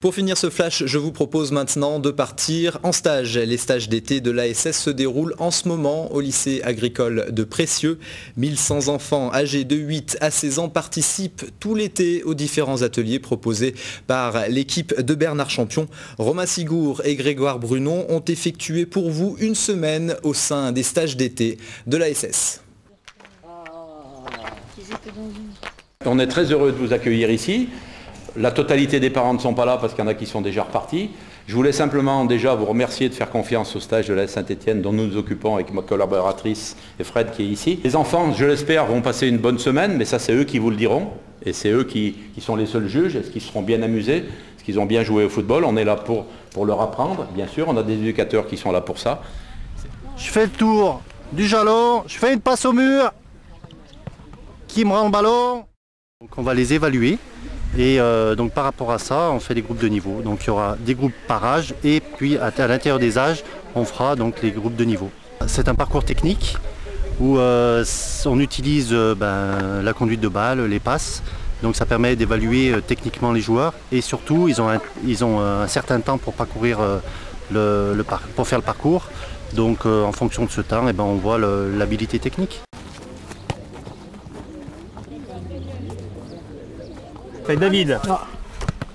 Pour finir ce flash, je vous propose maintenant de partir en stage. Les stages d'été de l'ASS se déroulent en ce moment au lycée agricole de Précieux. 1100 enfants âgés de 8 à 16 ans participent tout l'été aux différents ateliers proposés par l'équipe de Bernard Champion. Romain Sigour et Grégoire Brunon ont effectué pour vous une semaine au sein des stages d'été de l'ASS. On est très heureux de vous accueillir ici. La totalité des parents ne sont pas là parce qu'il y en a qui sont déjà repartis. Je voulais simplement déjà vous remercier de faire confiance au stage de la Saint-Étienne dont nous nous occupons avec ma collaboratrice et Fred qui est ici. Les enfants, je l'espère, vont passer une bonne semaine, mais ça c'est eux qui vous le diront. Et c'est eux qui sont les seuls juges. Est-ce qu'ils seront bien amusés? Est-ce qu'ils ont bien joué au football? On est là pour leur apprendre, bien sûr. On a des éducateurs qui sont là pour ça. Je fais le tour du jalon, je fais une passe au mur, qui me rend le ballon. Donc on va les évaluer. Et donc par rapport à ça, on fait des groupes de niveau. Donc il y aura des groupes par âge et puis à l'intérieur des âges, on fera donc les groupes de niveau. C'est un parcours technique où on utilise la conduite de balle, les passes. Donc ça permet d'évaluer techniquement les joueurs et surtout ils ont un certain temps pour parcourir pour faire le parcours. Donc en fonction de ce temps, on voit l'habilité technique. David.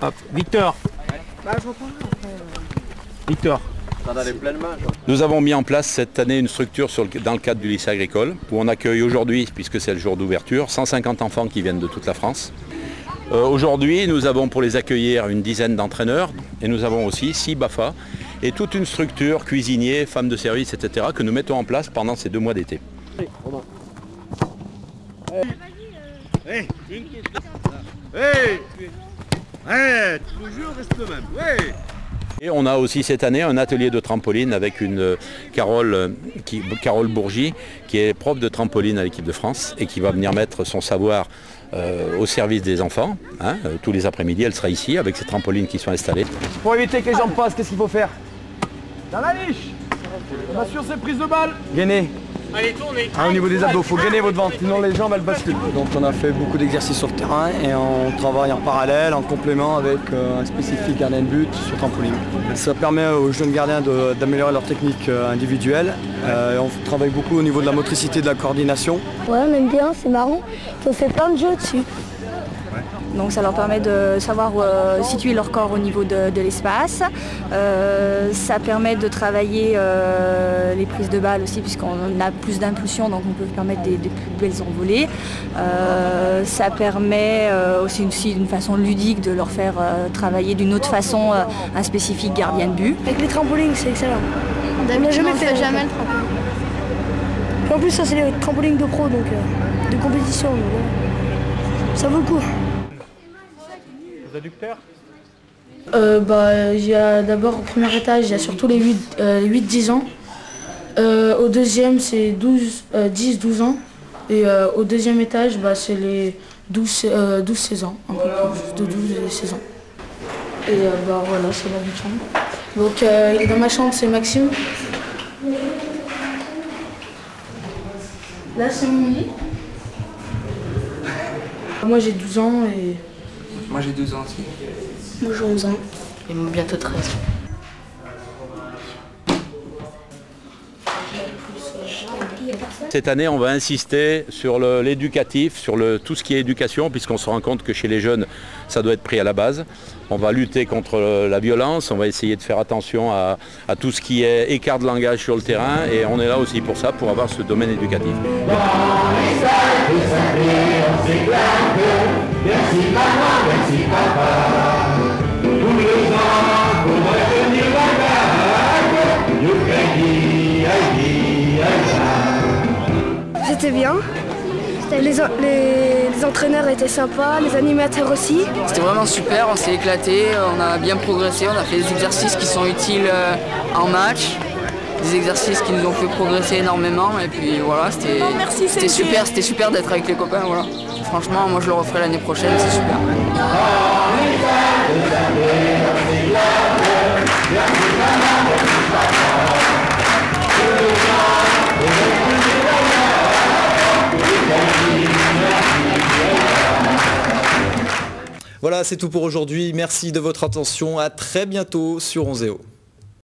Hop. Victor. Victor. Nous avons mis en place cette année une structure dans le cadre du lycée agricole où on accueille aujourd'hui, puisque c'est le jour d'ouverture, 150 enfants qui viennent de toute la France. Aujourd'hui, nous avons pour les accueillir une dizaine d'entraîneurs et nous avons aussi 6 BAFA et toute une structure, cuisiniers, femmes de service, etc. que nous mettons en place pendant ces 2 mois d'été. Hey, hey, hey, toujours reste le même. Hey. Et on a aussi cette année un atelier de trampoline avec une Carole Bourgie qui est prof de trampoline à l'équipe de France et qui va venir mettre son savoir au service des enfants. Tous les après-midi, elle sera ici avec ces trampolines qui sont installées. Pour éviter que les jambes passent, qu'est-ce qu'il faut faire? Dans la niche. On assure ses prises de balle. Gainer. Allez, tournez. Au niveau des abdos, il faut gainer votre ventre, sinon les jambes elles basculent. Donc on a fait beaucoup d'exercices sur le terrain et on travaille en parallèle, en complément avec un spécifique gardien de but sur trampoline. Ça permet aux jeunes gardiens d'améliorer leur technique individuelle. On travaille beaucoup au niveau de la motricité, de la coordination. Ouais, on aime bien, c'est marrant. On fait plein de jeux dessus. Donc ça leur permet de savoir situer leur corps au niveau de l'espace. Ça permet de travailler les prises de balles aussi puisqu'on a plus d'impulsion, donc on peut permettre des plus belles envolées. Ça permet aussi d'une façon ludique de leur faire travailler d'une autre façon un spécifique gardien de but. Avec les trampolines, c'est excellent. On n'a jamais fait jamais le trampoline. Et en plus ça c'est les trampolines de pro, donc de compétition. Donc, ça vaut le coup. Adducteurs? Il y a d'abord au premier étage, il y a surtout les 8-10 ans. Au deuxième, c'est 10-12 ans. Et au deuxième étage, c'est les 12-16 ans, un peu plus de 12 et 16 ans. Et voilà, c'est la vie chambre. Donc il est dans ma chambre, c'est Maxime. Là, c'est mon lit. Moi, j'ai 12 ans et... Moi j'ai 12 ans aussi. Moi j'ai 11 ans. Et bientôt 13. Cette année, on va insister sur l'éducatif, sur tout ce qui est éducation, puisqu'on se rend compte que chez les jeunes, ça doit être pris à la base. On va lutter contre la violence, on va essayer de faire attention à tout ce qui est écart de langage sur le terrain, et on est là aussi pour ça, pour avoir ce domaine éducatif. Merci maman, merci papa. Tout le temps pour retenir la vague. You C'était bien. Les entraîneurs étaient sympas, les animateurs aussi. C'était vraiment super, on s'est éclaté, on a bien progressé, on a fait des exercices qui sont utiles en match. Des exercices qui nous ont fait progresser énormément et puis voilà, c'était super d'être avec les copains. Voilà. Franchement, moi je le referai l'année prochaine, c'est super. Voilà, c'est tout pour aujourd'hui. Merci de votre attention. À très bientôt sur Onzeo.